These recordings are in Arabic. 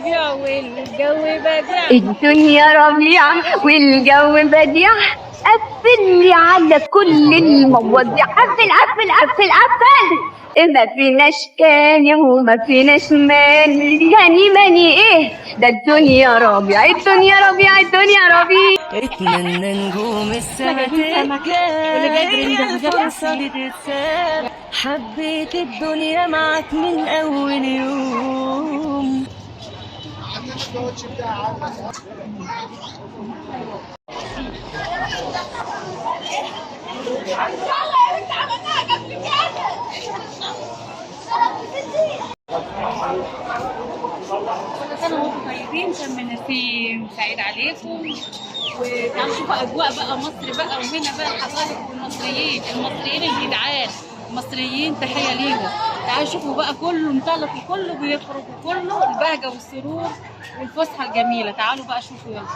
ربيع والجو بديع. الدنيا ربيعة والجو بديع، قفل لي على كل المواضيع، قفل قفل قفل قفل. ما فيناش كان وما فيناش مان، يعني ماني ايه ده الدنيا ربيع، الدنيا ربيع، الدنيا ربيع. اتمنى نجوم السما سمك واللي جايب رنجة الفرصة دي تتساب. حبيت الدنيا معاك من أول يوم. كل سنة وانتم طيبين، شم النسيم سعيد عليكم. وتعالوا شوفوا أجواء بقى مصر بقى، وهنا بقى الحبايب والمصريين، المصريين الجدعان، المصريين تحية ليهم. تعالوا شوفوا بقى كله انطلق وكله بيخرج وكله البهجة والسرور والفسحة الجميلة. تعالوا بقى شوفوا يلا.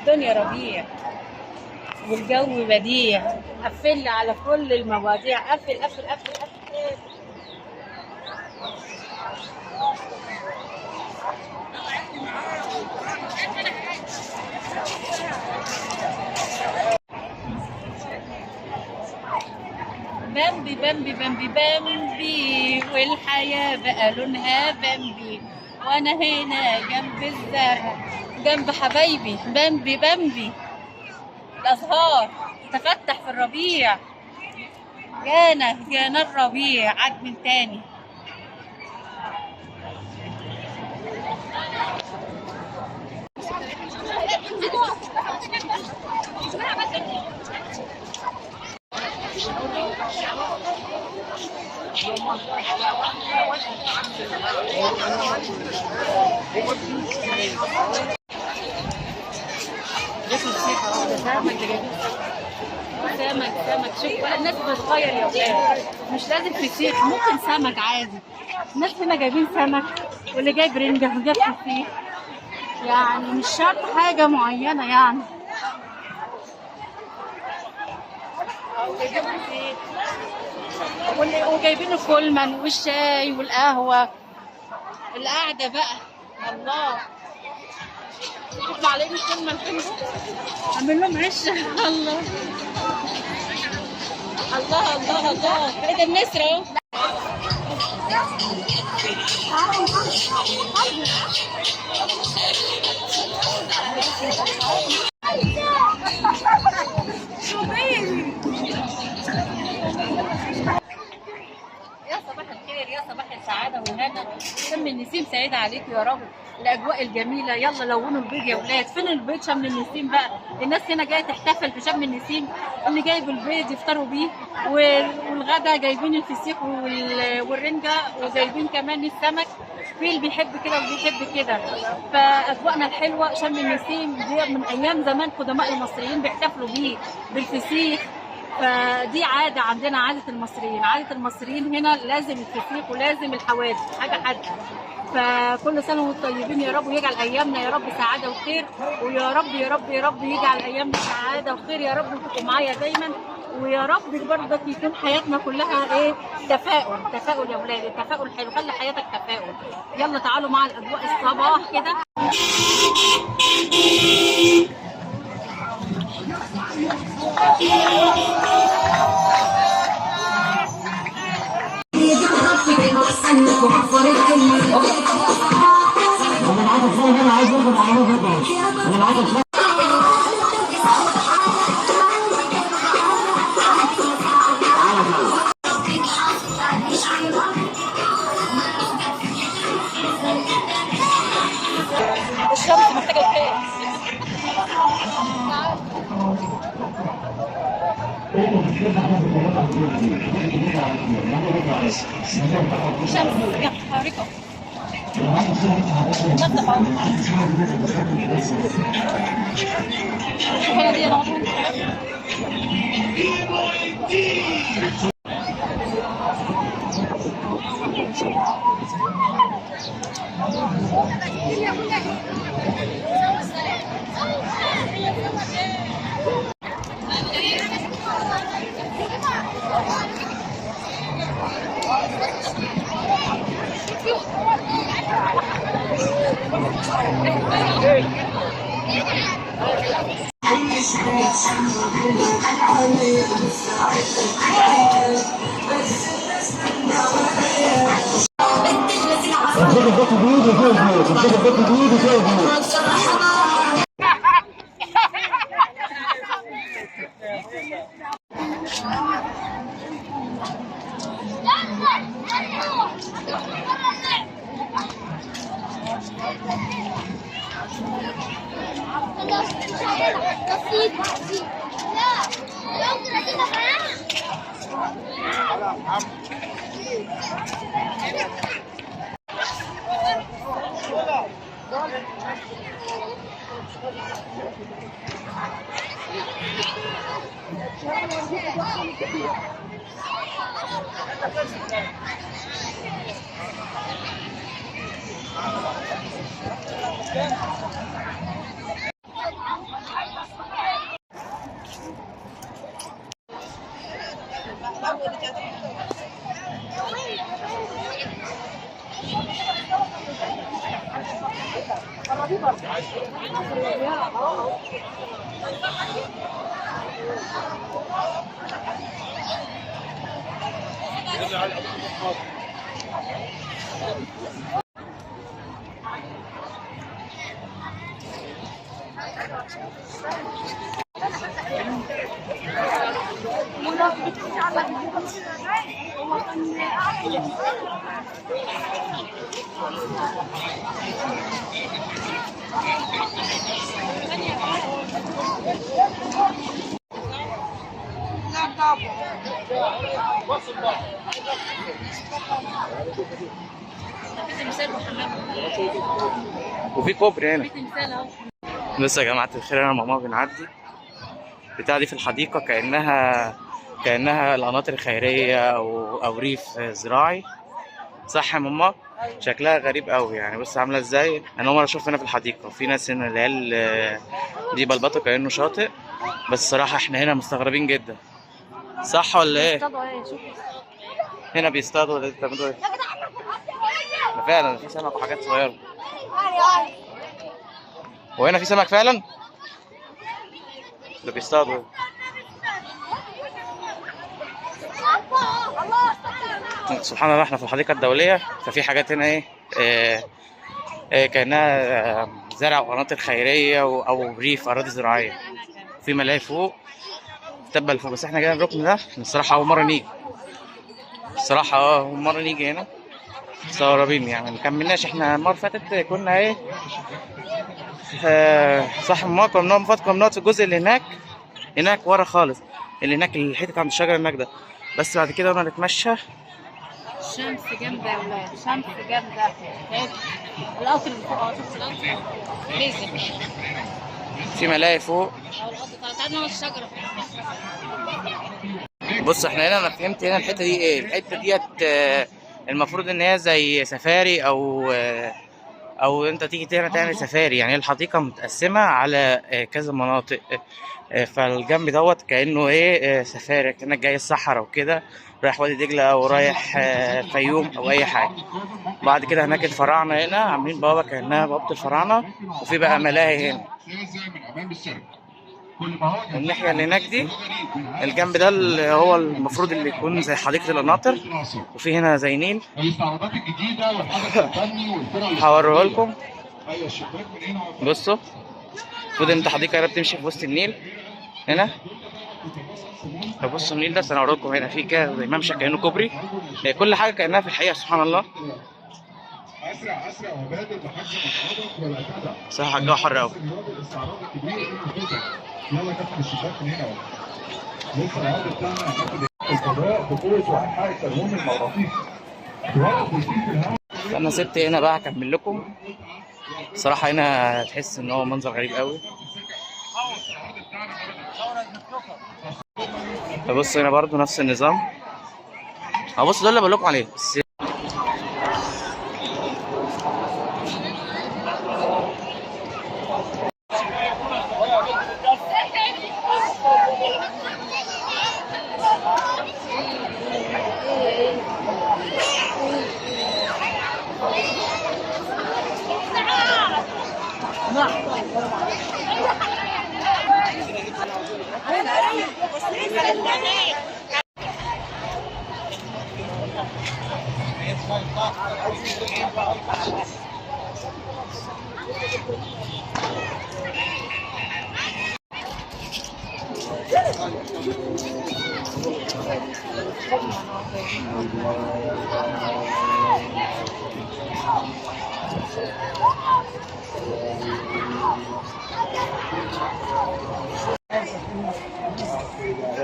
الدنيا ربيع والجو بديع، قفل على كل المواضيع، قفل قفل قفل قفل. بامبي بامبي بامبي بامبي، والحياة بقى لونها بامبي، وانا هنا جنب الزرع جنب حبايبي بامبي بامبي. الازهار تفتح في الربيع، جانا الربيع عاد من تاني. سمك شوف بقى الناس بتغير يا ولاد، مش لازم فسيخ، ممكن سمك عادي. الناس هنا جايبين سمك، واللي جايب رنجة وجايب فسيخ، يعني مش شرط حاجة معينة يعني. وجايبين الكولمن والشاي والقهوة، القعدة بقى الله. شوف عليهم الكولمن حلو، عامل لهم عشة. الله الله الله الله، ايه ده النسر اهو. يا صباح الخير، يا صباح السعادة والهنا، شم النسيم سعيد عليكم يا رب. الأجواء الجميلة، يلا لونوا البيض يا ولاد. فين البيض؟ شم النسيم بقى، الناس هنا جاية تحتفل بشم النسيم، اللي جايب البيض يفطروا بيه، والغدا جايبين الفسيخ والرنجة، وجايبين كمان السمك. في اللي بيحب كده واللي بيحب كده. فأجواءنا الحلوة شم النسيم دي من أيام زمان، قدماء المصريين بيحتفلوا بيه بالفسيخ. فدي عادة عندنا، عادة المصريين، عادة المصريين هنا لازم الفسيخ ولازم الحوادث، حاجة حادقة. فكل سنة وانتم طيبين يا رب، ويجعل أيامنا يا رب سعادة وخير، ويا رب يا رب يا رب يجعل أيامنا سعادة وخير يا رب، وتبقوا معايا دايما. ويا رب برضك يكون حياتنا كلها ايه، تفاؤل. تفاؤل يا ولاد، التفاؤل حلو، خلي حياتك تفاؤل. يلا تعالوا مع الأجواء الصباح كده. الشمس محتاجة الخير. الشمس يلا حركوا. نفتح اهو. شوف هنا دي انا وفي كوبري هنا. في تمثال اهو. بصوا يا جماعة الخير، أنا وماما بنعدي بتاع دي في الحديقة كأنها القناطر الخيرية أو ريف زراعي. صح يا ماما؟ شكلها غريب قوي يعني. بص عاملة ازاي. أنا أول مرة أشوف هنا في الحديقة، وفي ناس هنا العيال دي بلبطوا كأنه شاطئ، بس صراحة احنا هنا مستغربين جدا. صح ولا ايه؟ هنا بيصطادوا ولا بتعملوا ايه؟ فعلا في سمك وحاجات صغيرة. وهنا في سمك فعلا؟ اللي بيصطادوا سبحان الله. احنا في الحديقة الدولية، ففي حاجات هنا كأنها زرع وقناطر خيرية أو ريف أراضي زراعية. في ملاهي فوق تبل فوق، بس احنا جايين الركن ده الصراحة أول مرة نيجي. الصراحة أول مرة نيجي هنا، مستغربين يعني. مكملناش، احنا المرة اللي فاتت كنا صح ما كنا بنقعد في الجزء اللي هناك ورا خالص، اللي هناك الحتة عند الشجرة هناك ده. بس بعد كده قلنا نتمشى. الشمس جامدة يا ولاد، شمس جامدة. القطر اللي فوق، شفت القطر نزل. في ملاهي فوق. تعالى نقعد الشجرة. بص احنا هنا، انا فهمت هنا الحتة دي ايه. الحتة ديت المفروض ان هي زي سفاري او انت تيجي هنا تعمل سفاري يعني. الحديقة متقسمة على كذا مناطق، فالجنب دوت كأنه سفاري، كأنك جاي الصحراء وكده، رايح وادي دجلة او رايح فيوم او اي حاجة. بعد كده هناك الفراعنة هنا عاملين بوابة كأنها بوابة الفراعنة، وفي بقى ملاهي هنا. الناحية اللي هناك دي الجنب ده اللي هو المفروض اللي يكون زي حديقة القناطر، وفي هنا زي نيل هوريه لكم. بصوا المفروض ان انت حديقة هنا بتمشي في وسط النيل هنا. فبصوا النيل ده انا هوريكم هنا في كده زي ممشى كأنه كوبري. كل حاجة كأنها في الحقيقة سبحان الله. صح الجو حر قوي. يلا كابتن الشباك من هنا اهو. لسه العقد بتاعنا هناخد الفضاء بقوه وانحاء التنويم المغناطيسي. انا سبت هنا بقى اكمل لكم. صراحه هنا تحس ان هو منظر غريب قوي. فبص هنا برضو نفس النظام. بص ده اللي بقول لكم عليه. بس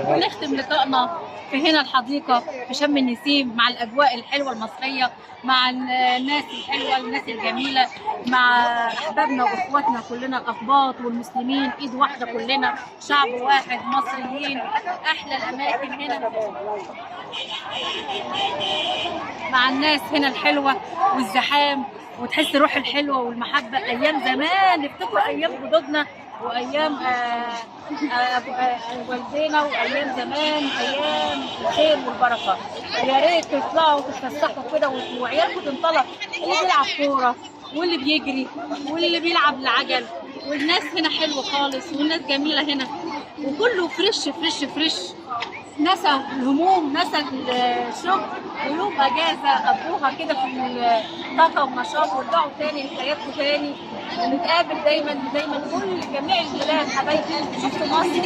ونختم لقائنا في هنا الحديقة في شم النسيم مع الأجواء الحلوة المصرية، مع الناس الحلوة، الناس الجميلة، مع أحبابنا وإخواتنا كلنا الأقباط والمسلمين، إيد واحدة كلنا، شعب واحد، مصريين. أحلى الأماكن هنا مع الناس هنا الحلوة والزحام، وتحس روح الحلوة والمحبة. أيام زمان، نفتكر أيام جدودنا وايام والدينا، وايام زمان، ايام الخير والبركه. يا ريت تطلعوا تتفسحوا كده وعيالكم تنطلق، اللي بيلعب كوره واللي بيجري واللي بيلعب العجل. والناس هنا حلوه خالص، والناس جميله هنا، وكله فريش فريش فريش. نسى الهموم، نسى الشغل، ويوم اجازه قضوها كده في الطاقه والنشاط، ورجعوا تاني لحياتكم تاني. ونتقابل دايما دايما كل جميع البلاد. حبايب قلبي، شفتوا مصر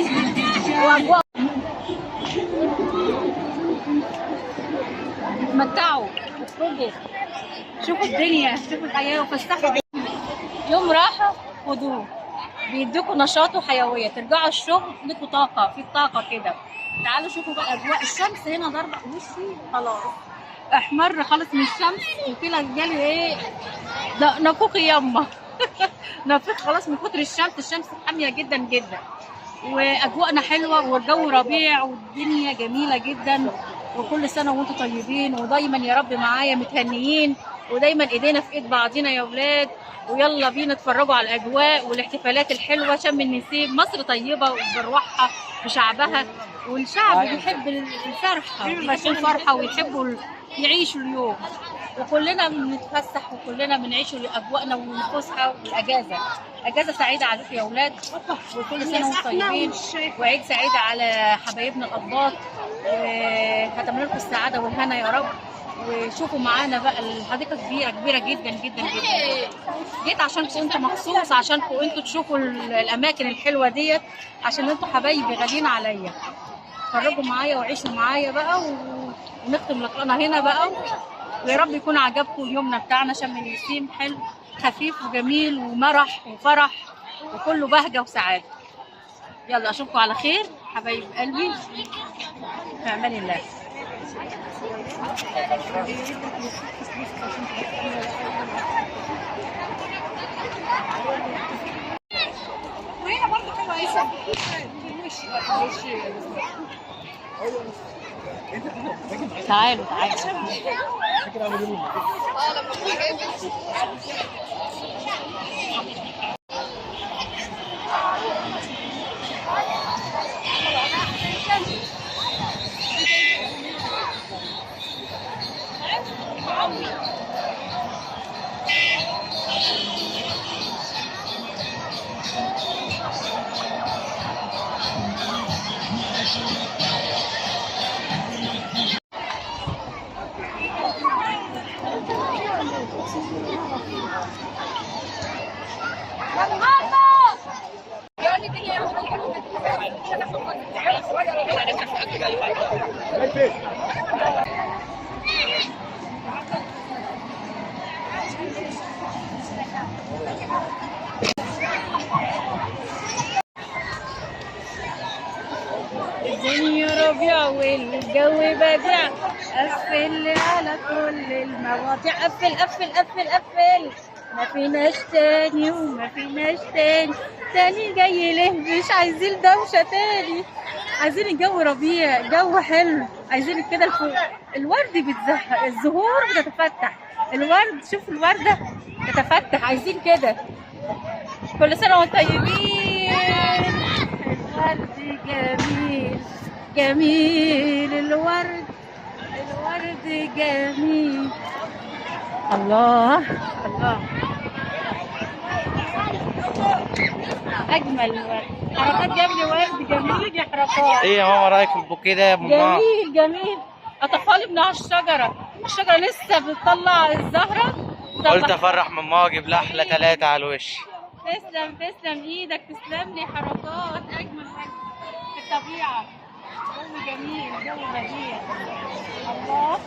واجواء، اتمتعوا، اخرجوا، شوفوا الدنيا، شوفوا الحياه وفسحوا. يوم راحه خدوه، بيدوكوا نشاط وحيويه، ترجعوا الشغل لكوا طاقه، في طاقه كده. تعالوا شوفوا بقى اجواء الشمس هنا ضربه وشي خلاص احمر خالص من الشمس، وكده جالي ايه ده نافوخ يما نافوخ خلاص من كتر الشمس حاميه جدا جدا. واجواءنا حلوه، والجو ربيع، والدنيا جميله جدا. وكل سنه وانتم طيبين، ودايما يا رب معايا متهنيين، ودايما ايدينا في ايد بعضينا يا اولاد. ويلا بينا اتفرجوا على الاجواء والاحتفالات الحلوه. شم النسيم، مصر طيبه وبروحها بشعبها، والشعب بيحب الفرحه، بيحبوا الفرحه ويحبوا يعيشوا اليوم. وكلنا بنتفسح وكلنا بنعيش اجواءنا والفسحه والاجازه. اجازه سعيده عليكم يا اولاد، وكل سنه وانتم طيبين، وعيد سعيد على حبايبنا الأقباط، وهتمنى لكم السعاده والهنا يا رب. وشوفوا معانا بقى الحديقه كبيره جدا جدا جدا. جيت عشانكم انتوا مخصوص، عشانكم انتوا تشوفوا الاماكن الحلوه ديت، عشان انتوا حبايبي غاليين عليا. اتفرجوا معايا وعيشوا معايا بقى، ونختم لقاءنا هنا بقى. ويا رب يكون عجبكم يومنا بتاعنا شم النسيم، حلو خفيف وجميل ومرح وفرح وكله بهجه وسعاده. يلا اشوفكم على خير حبايب قلبي، في امان الله. وهنا برضه حلوه تعالوا الدنيا ربيع والجو بديع، قفل على كل المواضيع، قفل قفل قفل قفل. ما فيناش تاني وما فيناش تاني جاي ليه؟ مش عايزين دوشة تاني، عايزين الجو ربيع، جو حلو، عايزين كده الورد بيتزهق، الزهور بتتفتح، الورد شوف الوردة تتفتح، عايزين كده. كل سنة وانتم طيبين. الورد جميل جميل، الورد جميل. الله الله، اجمل ورد، حركات جميل، ورد جميل يا حركات. ايه يا ماما رايك في البوكيه ده يا ماما؟ جميل جميل. اطفالي من على الشجره لسه بتطلع الزهره. قلت افرح ماما واجيب لها احلى 3 على الوش. تسلم ايدك، تسلم لي حركات، اجمل حاجه. طبيعة، جو جميل، جو بديع. الله.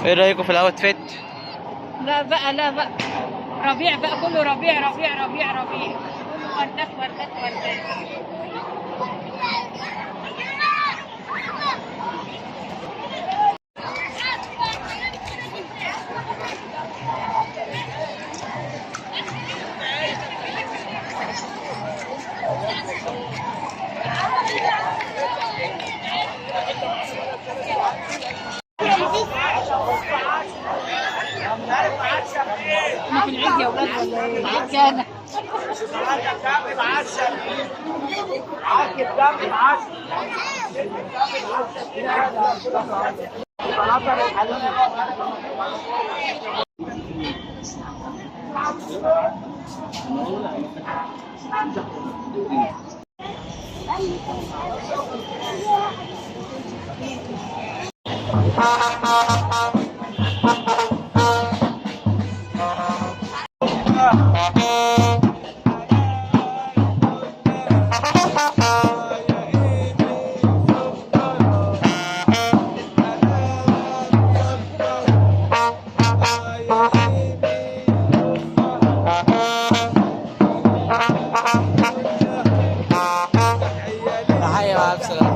ايه رايكم في الاوتفيت؟ لا بقى لا بقى، ربيع بقى، كله ربيع ربيع ربيع ربيع، كله وردات وردات وردات. احنا في العيد يا ولاد ولا ايه؟ العيد كان تحية مع السلامة.